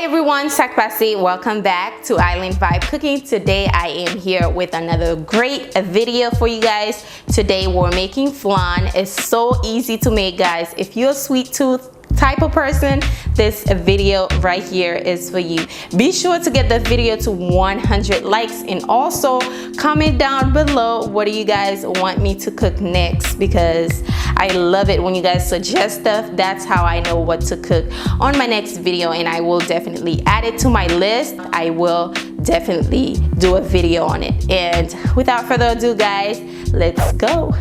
Hi everyone, Sakpasi. Welcome back to Island Vibe Cooking. Today I am here with another great video for you guys. Today we're making flan. It's so easy to make, guys. If you're a sweet tooth type of person, this video right here is for you. Be sure to get the video to 100 likes and also comment down below what do you guys want me to cook next, because I love it when you guys suggest stuff. That's how I know what to cook on my next video, and I will definitely add it to my list. I will definitely do a video on it. And without further ado, guys, let's go.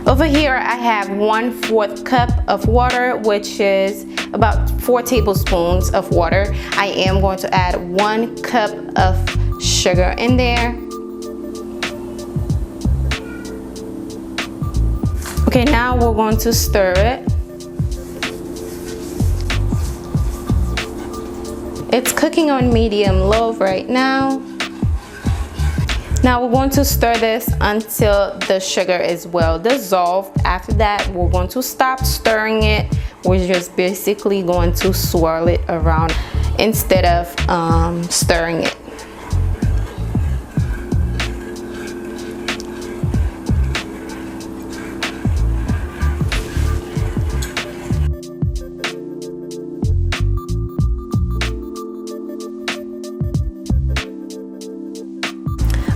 Over here I have 1/4 cup of water, which is about 4 tablespoons of water. I am going to add 1 cup of sugar in there. Okay, now we're going to stir it. It's cooking on medium-low right now. Now we're going to stir this until the sugar is well dissolved. After that, we're going to stop stirring it. We're just basically going to swirl it around instead of stirring it.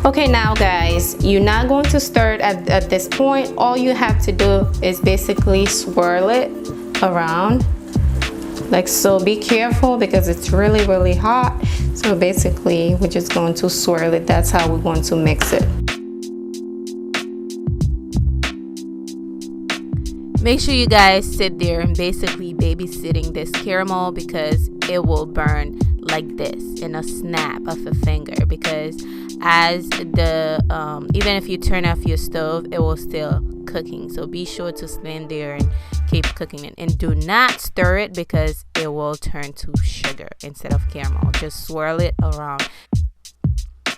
Okay, now guys, you're not going to stir it at this point. All you have to do is basically swirl it around like so. Be careful because it's really hot. So basically we're just going to swirl it. That's how we're going to mix it. Make sure you guys sit there and basically babysitting this caramel, because it will burn like this in a snap of a finger, because as the even if you turn off your stove, it will still cooking. So be sure to stand there and keep cooking it, and do not stir it because it will turn to sugar instead of caramel. Just swirl it around.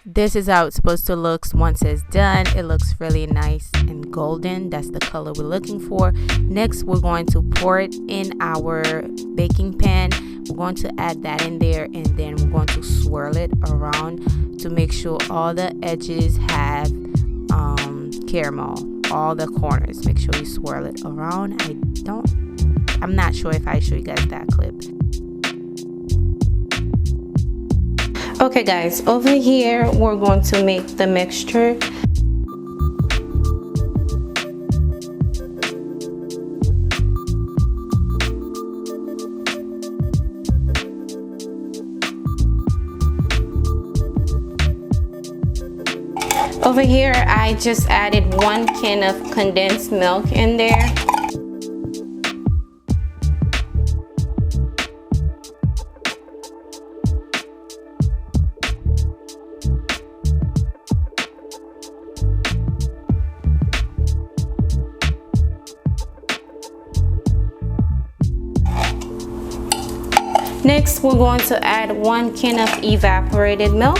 This is how it's supposed to look once it's done. It looks really nice and golden. That's the color we're looking for. Next, we're going to pour it in our baking pan. We're going to add that in there, and then we're going to swirl it around to make sure all the edges have caramel, all the corners. Make sure you swirl it around. I'm not sure if I show you guys that clip. Okay guys, over here we're going to make the mixture. Over here I just added 1 can of condensed milk in there. Next, we're going to add 1 can of evaporated milk.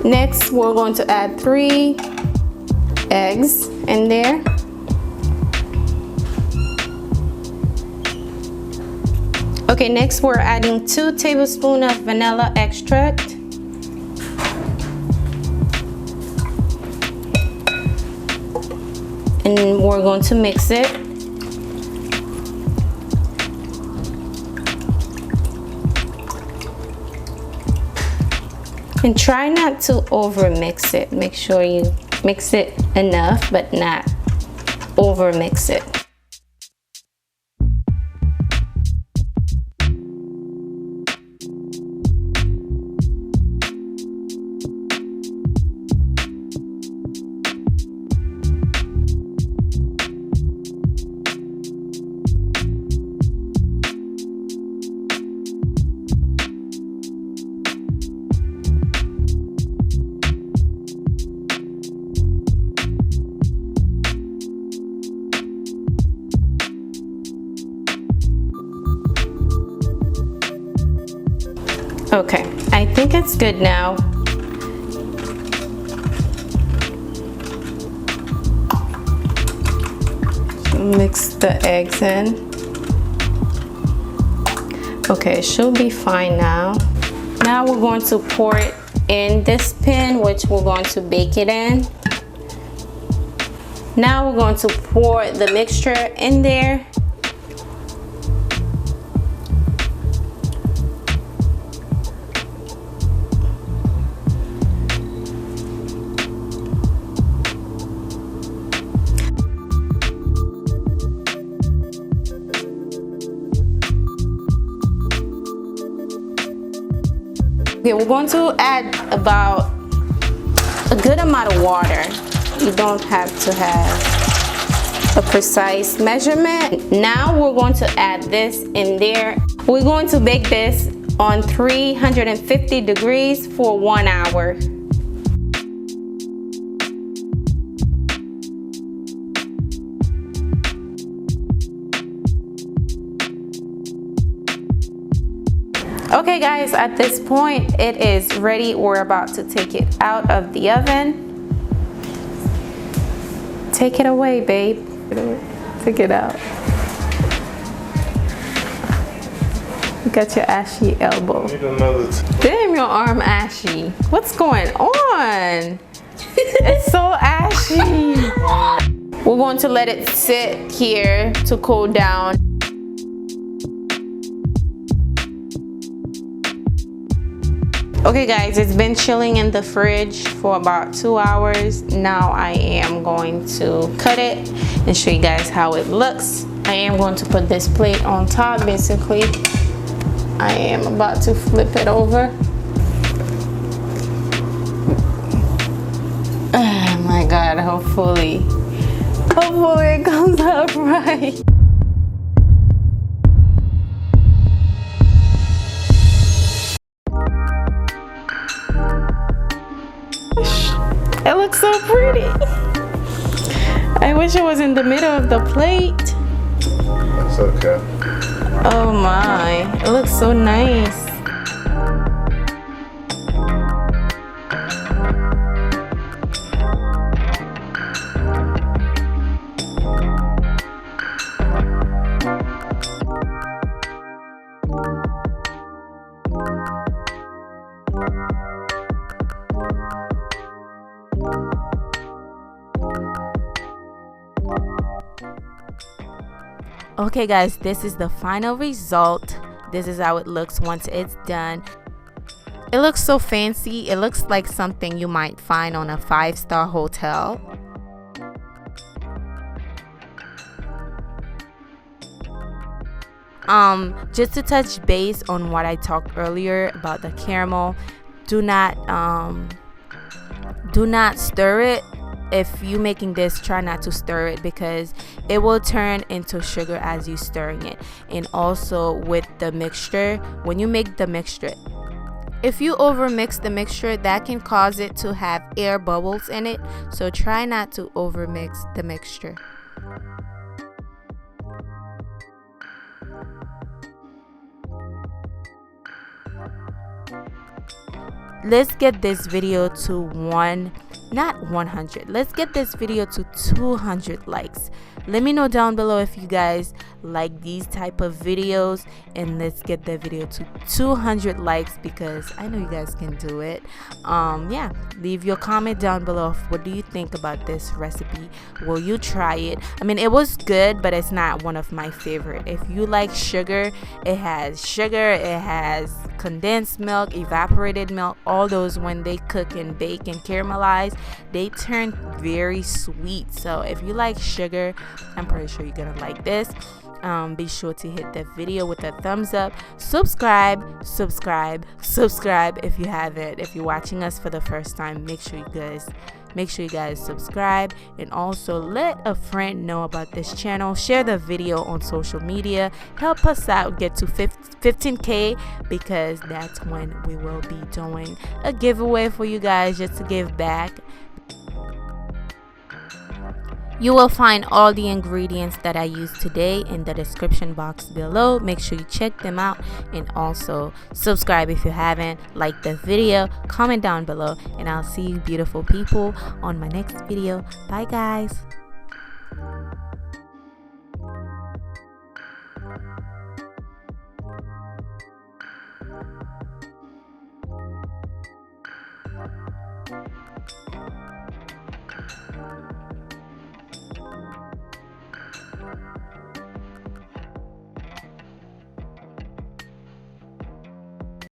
Next, we're going to add 3 eggs in there. Okay, next we're adding 2 tablespoons of vanilla extract. And we're going to mix it. And try not to over mix it. Make sure you mix it enough, but not over mix it. Okay, I think it's good now. Mix the eggs in. Okay, it should be fine now. Now we're going to pour it in this pan, which we're going to bake it in. Now we're going to pour the mixture in there. Okay, we're going to add about a good amount of water. You don't have to have a precise measurement. Now we're going to add this in there. We're going to bake this on 350 degrees for 1 hour. Okay guys, at this point it is ready. We're about to take it out of the oven. Take it away, babe. Take it out. You got your ashy elbow. Damn, your arm ashy. What's going on? It's so ashy. We're going to let it sit here to cool down. Okay guys, it's been chilling in the fridge for about 2 hours. Now I am going to cut it and show you guys how it looks. I am going to put this plate on top. Basically, I am about to flip it over. Oh my God, hopefully it comes out right. It looks so pretty. I wish it was in the middle of the plate. That's okay. Oh my, it looks so nice. Okay guys, this is the final result. This is how it looks once it's done. It looks so fancy. It looks like something you might find on a 5-star hotel. Just to touch base on what I talked earlier about the caramel, do not stir it. If you're making this, try not to stir it because it will turn into sugar as you stirring it. And also with the mixture, when you make the mixture, if you over mix the mixture, that can cause it to have air bubbles in it. So try not to over mix the mixture. Let's get this video to not 100, let's get this video to 200 likes. Let me know down below if you guys like these type of videos, and let's get the video to 200 likes because I know you guys can do it. Yeah, leave your comment down below of what do you think about this recipe. Will you try it? I mean, it was good, but it's not one of my favorite. If you like sugar, it has condensed milk, evaporated milk. All those, when they cook and bake and caramelize, they turn very sweet. So if you like sugar, I'm pretty sure you're gonna like this. Be sure to hit the video with a thumbs up. Subscribe if you haven't. If you're watching us for the first time, make sure you guys subscribe, and also let a friend know about this channel. Share the video on social media. Help us out get to 15K, because that's when we will be doing a giveaway for you guys, just to give back. You will find all the ingredients that I used today in the description box below. Make sure you check them out, and also subscribe if you haven't. Like the video, comment down below, and I'll see you beautiful people on my next video. Bye guys.